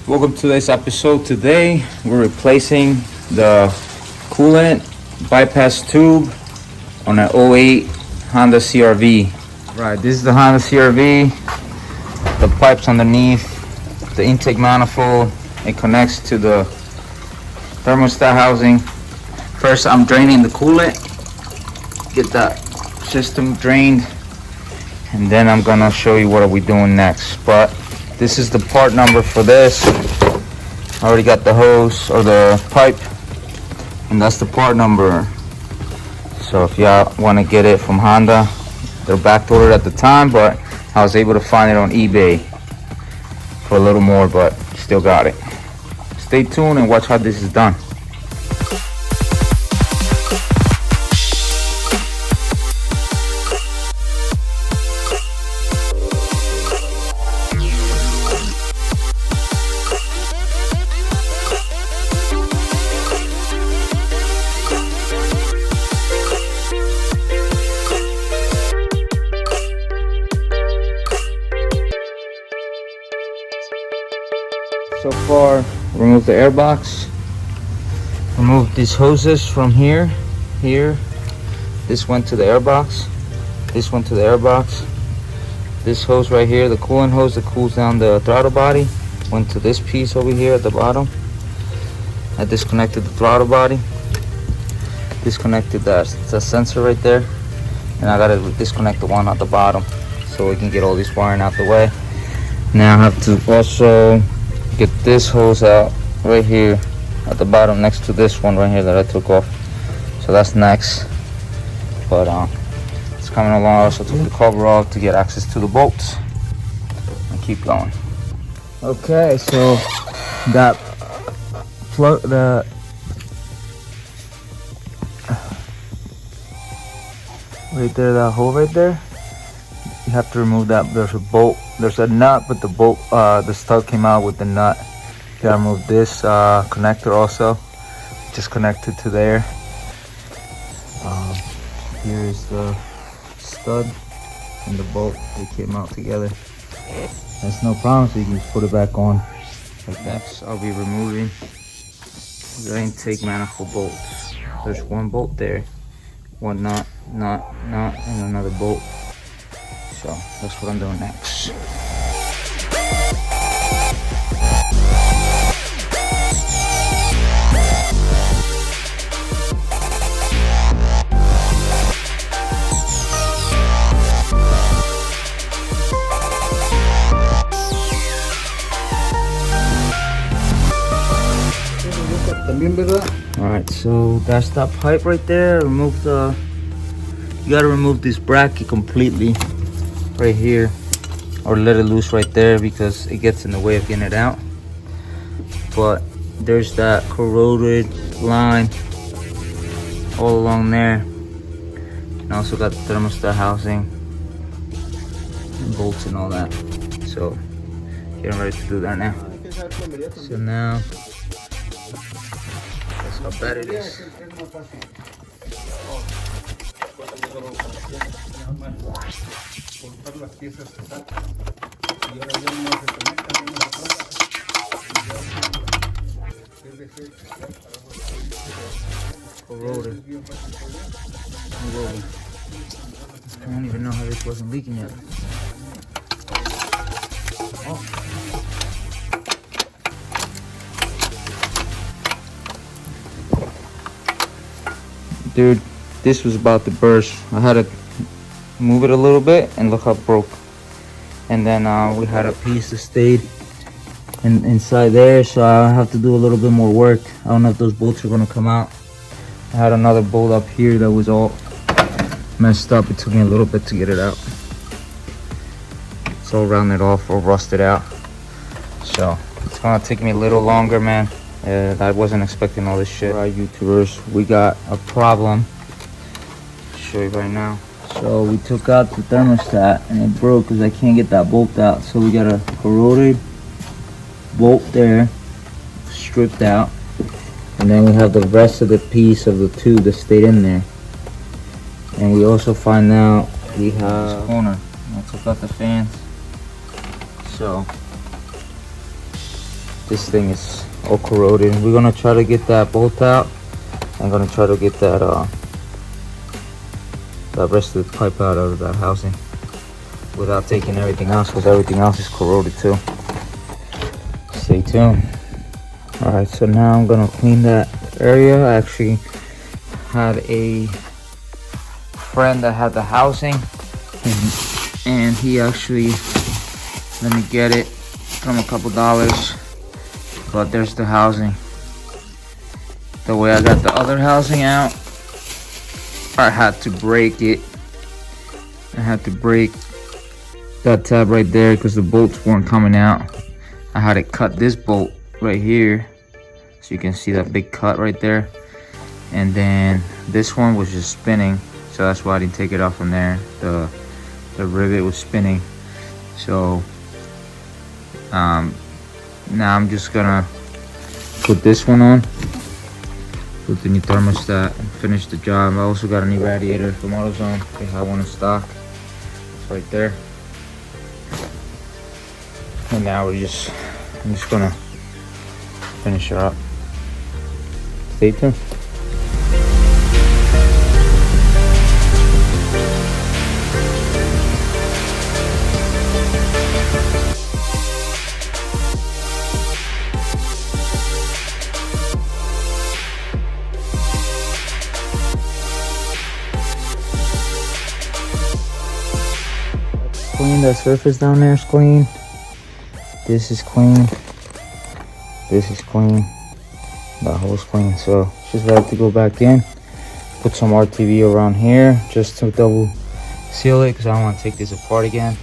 Welcome to this episode. Today we're replacing the coolant bypass tube on an '08 Honda CR-V. Right, this is the Honda CR-V. The pipes underneath, the intake manifold, it connects to the thermostat housing. First I'm draining the coolant, get that system drained, and then I'm gonna show you what are we doing next. But this is the part number for this. I already got the hose or the pipe, and that's the part number. So if y'all want to get it from Honda, they're back ordered at the time, but I was able to find it on eBay for a little more, but still got it. Stay tuned and watch how this is done. So far, remove the air box, remove these hoses from here. This went to the air box, this went to the air box. This hose right here, the coolant hose that cools down the throttle body, went to this piece over here at the bottom. I disconnected the throttle body, disconnected the sensor right there, and I gotta disconnect the one at the bottom so we can get all this wiring out the way. Now I have to also get this hose out right here at the bottom next to this one right here that I took off. So that's next, but it's coming along. I also took the cover off to get access to the bolts and keep going. Okay, so that plug, the right there, that hole right there, you have to remove that. There's a bolt, there's a nut, but the bolt, the stud came out with the nut. You gotta remove this connector also, just connected to there. Here's the stud and the bolt, they came out together. That's no problem, so you can just put it back on like that. Next, I'll be removing the intake manifold bolts. There's one bolt there, one nut, and another bolt. So that's what I'm doing next. Alright, so that's that pipe right there. Remove the, you gotta remove this bracket completely right here, or let it loose right there because it gets in the way of getting it out. But there's that corroded line all along there, and also got the thermostat housing and bolts and all that. So getting ready to do that now. So now that's how bad it is. Las piezas exactas y ahora ya no se conectan una a la otra. Corroded. I don't even know how this wasn't leaking yet. Oh. Dude, this was about to burst. I had to move it a little bit and look how it broke. And then we had a piece that stayed inside there, so I have to do a little bit more work. I don't know if those bolts are gonna come out. I had another bolt up here that was all messed up. It took me a little bit to get it out. It's all rounded off or rusted out, so it's gonna take me a little longer, man. I wasn't expecting all this shit. All right, YouTubers, we got a problem. I'll show you right now. So we took out the thermostat and it broke because I can't get that bolt out. So we got a corroded bolt there, stripped out, and then we have the rest of the piece of the tube that stayed in there. And we also find out we have this corner. I took out the fans. So this thing is all corroded. We're gonna try to get that bolt out. I'm gonna try to get that rest of the pipe out of that housing without taking everything else, because everything else is corroded too. Stay tuned. All right, so now I'm gonna clean that area. I actually had a friend that had the housing, and he actually let me get it from a couple dollars. But there's the housing. The way I got the other housing out, I had to break it. I had to break that tab right there because the bolts weren't coming out. I had to cut this bolt right here, so you can see that big cut right there. And then this one was just spinning, so that's why I didn't take it off from there. The rivet was spinning. So now I'm just gonna put this one on, put the new thermostat, and finish the job. I also got a new radiator from AutoZone. They have one in stock. It's right there. And now I'm just gonna finish her up. Stay tuned. Clean. That surface down there is clean. This is clean. This is clean. That hole's clean. So just ready to go back in. Put some RTV around here just to double seal it, because I don't want to take this apart again.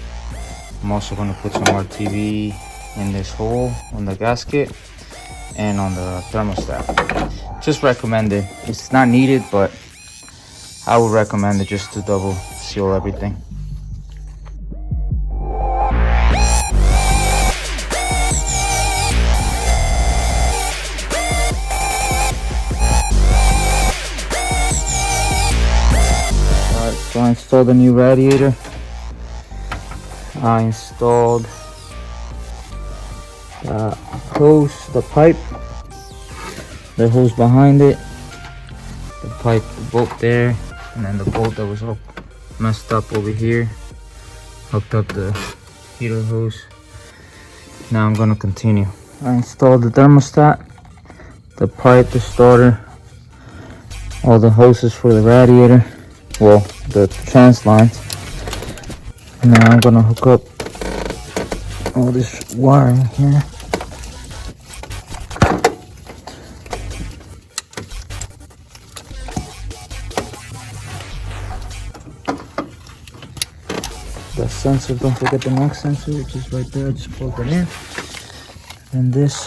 I'm also going to put some RTV in this hole on the gasket and on the thermostat. Just recommended. It's not needed, but I would recommend it just to double seal everything. So I installed a new radiator. I installed the hose, the pipe, the hose behind it, the pipe, the bolt there, and then the bolt that was all messed up over here. Hooked up the heater hose. Now I'm gonna continue. I installed the thermostat, the pipe, the starter, all the hoses for the radiator. Well, the trans lines. Now I'm gonna hook up all this wiring here. The sensor, don't forget the NOx sensor, which is right there. I just plugged it in. And this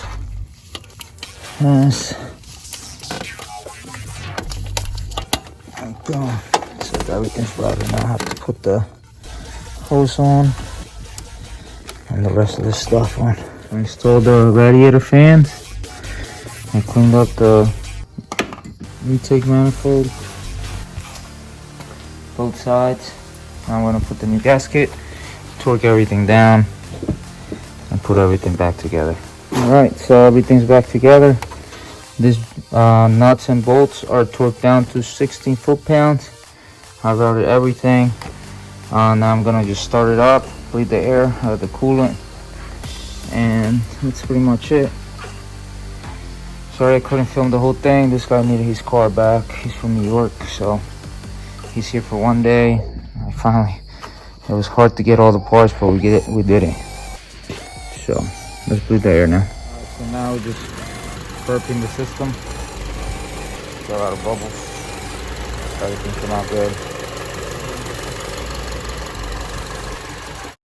has go. So everything's routed. Now I have to put the hose on and the rest of this stuff on. I installed the radiator fans. I cleaned up the intake manifold, both sides. Now I'm gonna put the new gasket, torque everything down, and put everything back together. Alright, so everything's back together. These nuts and bolts are torqued down to 16 foot-pounds. I routed everything. Now I'm gonna just start it up, bleed the air out of the coolant, and that's pretty much it. Sorry I couldn't film the whole thing. This guy needed his car back. He's from New York, so he's here for one day. It was hard to get all the parts, but we did it. So let's bleed the air now. Alright, so now we're just burping the system. Got a lot of bubbles. Everything came out good.